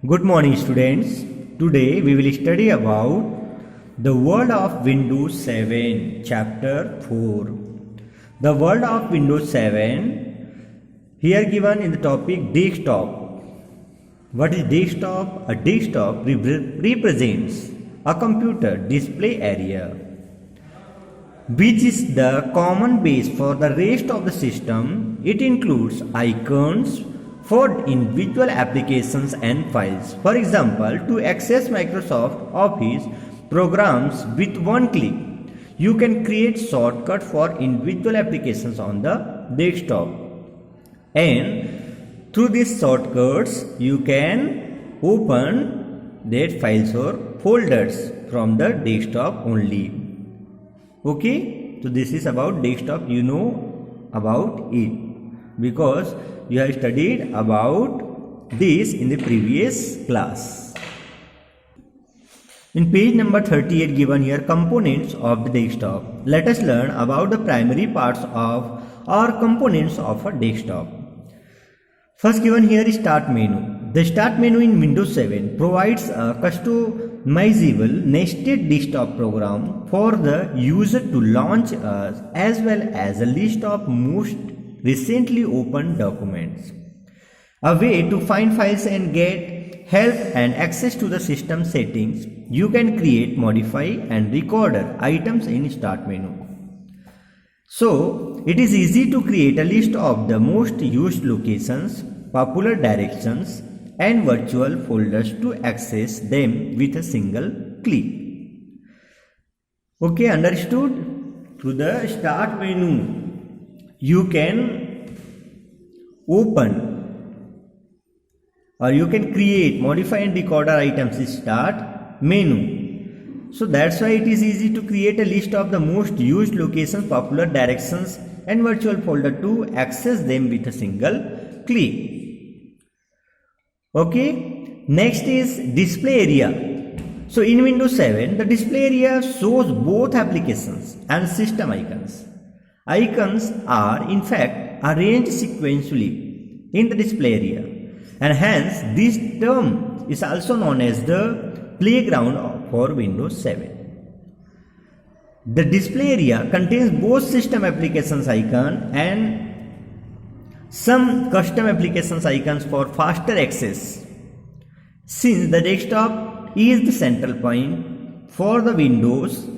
Good morning students. Today we will study about the world of Windows 7 chapter 4. The world of Windows 7 here given in the topic desktop. What is desktop? A desktop represents a computer display area which is the common base for the rest of the system. It includes icons for individual applications and files. For example, to access Microsoft Office programs with one click, you can create shortcuts for individual applications on the desktop. And through these shortcuts, you can open that files or folders from the desktop only. Okay, so this is about desktop. You know about it because you have studied about this in the previous class. In page number 38 given here components of the desktop. Let us learn about the primary parts of or components of a desktop. First given here is start menu. The start menu in Windows 7 provides a customizable nested desktop program for the user to launch as well as a list of most recently opened documents. A way to find files and get help and access to the system settings. You can create, modify and record items in start menu. So, it is easy to create a list of the most used locations, popular directions and virtual folders to access them with a single click. Okay, understood? Through the start menu, you can open or you can create, modify and record items in start menu. So that's why it is easy to create a list of the most used locations, popular directions and virtual folder to access them with a single click. Okay, next is display area. So in Windows 7, the display area shows both applications and system icons. Icons are in fact arranged sequentially in the display area, and hence this term is also known as the playground for Windows 7. The display area contains both system applications icon and some custom applications icons for faster access. Since the desktop is the central point for the Windows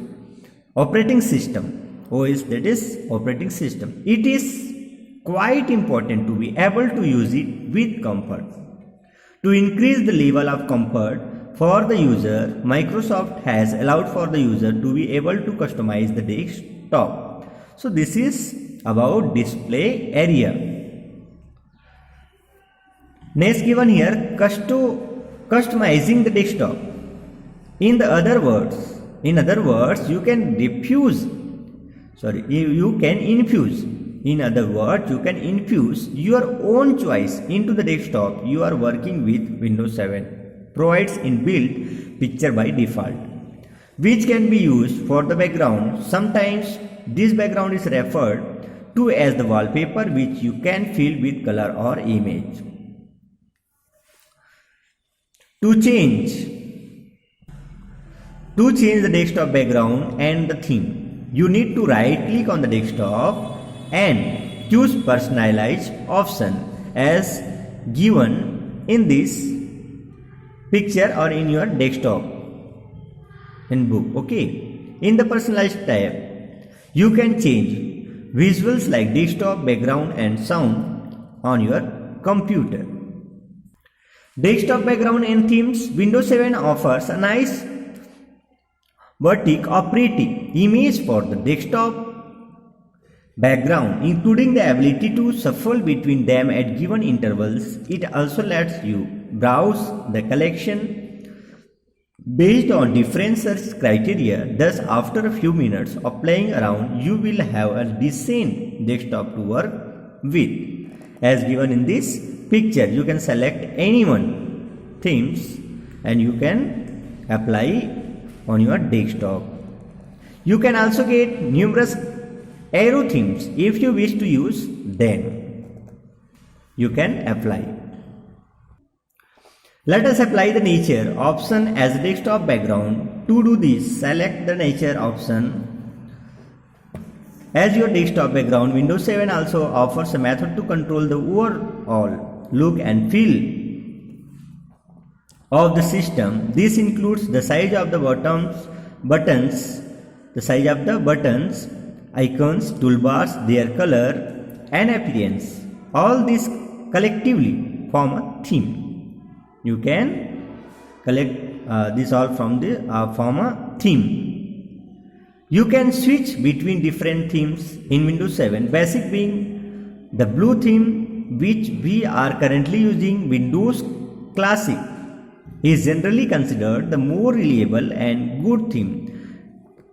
operating system, OS, that is operating system, it is quite important to be able to use it with comfort. To increase the level of comfort for the user, Microsoft has allowed for the user to be able to customize the desktop. So this is about display area. Next given here, customizing the desktop. In other words, you can infuse. In other words, you can infuse your own choice into the desktop you are working with. Windows 7 provides inbuilt picture by default, which can be used for the background. Sometimes this background is referred to as the wallpaper, which you can fill with color or image. To change the desktop background and the theme, you need to right click on the desktop and choose personalize option as given in this picture or in your desktop in book. Okay, in the personalized tab you can change visuals like desktop background and sound on your computer. Desktop background and themes. Windows 7 offers a nice vertic or pretty image for the desktop background, including the ability to shuffle between them at given intervals. It also lets you browse the collection based on different search criteria. Thus, after a few minutes of playing around, you will have a decent desktop to work with. As given in this picture, you can select any one themes and you can apply on your desktop. You can also get numerous arrow themes. If you wish to use them, you can apply. Let us apply the nature option as desktop background. To do this, select the nature option as your desktop background. Windows 7 also offers a method to control the overall look and feel of the system. This includes the size of the buttons, icons, toolbars, their color and appearance. All these collectively form a theme. You can collect this all from the form a theme. You can switch between different themes in Windows 7. Basic being the blue theme, which we are currently using. Windows Classic is generally considered the more reliable and good theme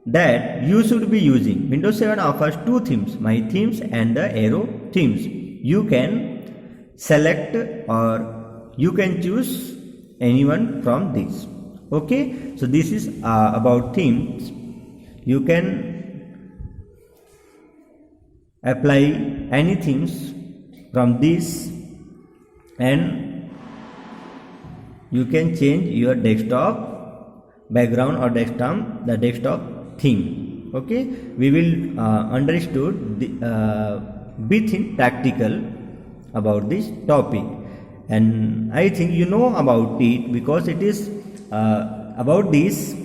that you should be using. Windows 7 offers two themes, My Themes and the Arrow themes. You can select or you can choose anyone from these. Okay, so this is about themes. You can apply any themes from this and you can change your desktop background or the desktop theme. Okay, we will understood bit in practical about this topic, and I think you know about it because it is about this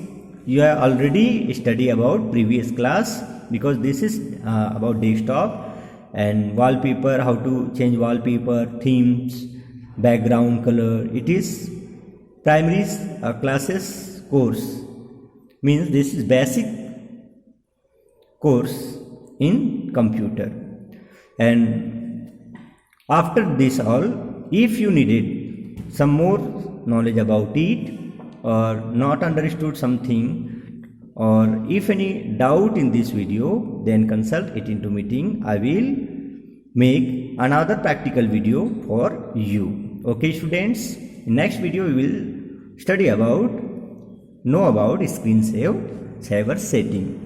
you have already studied about previous class, because this is about desktop and wallpaper, how to change wallpaper, themes, background color. It is primary classes course, means this is basic course in computer. And after this all, if you needed some more knowledge about it or not understood something, or if any doubt in this video, then consult it into meeting. I will make another practical video for you. Okay students, in next video we will study about screen saver setting.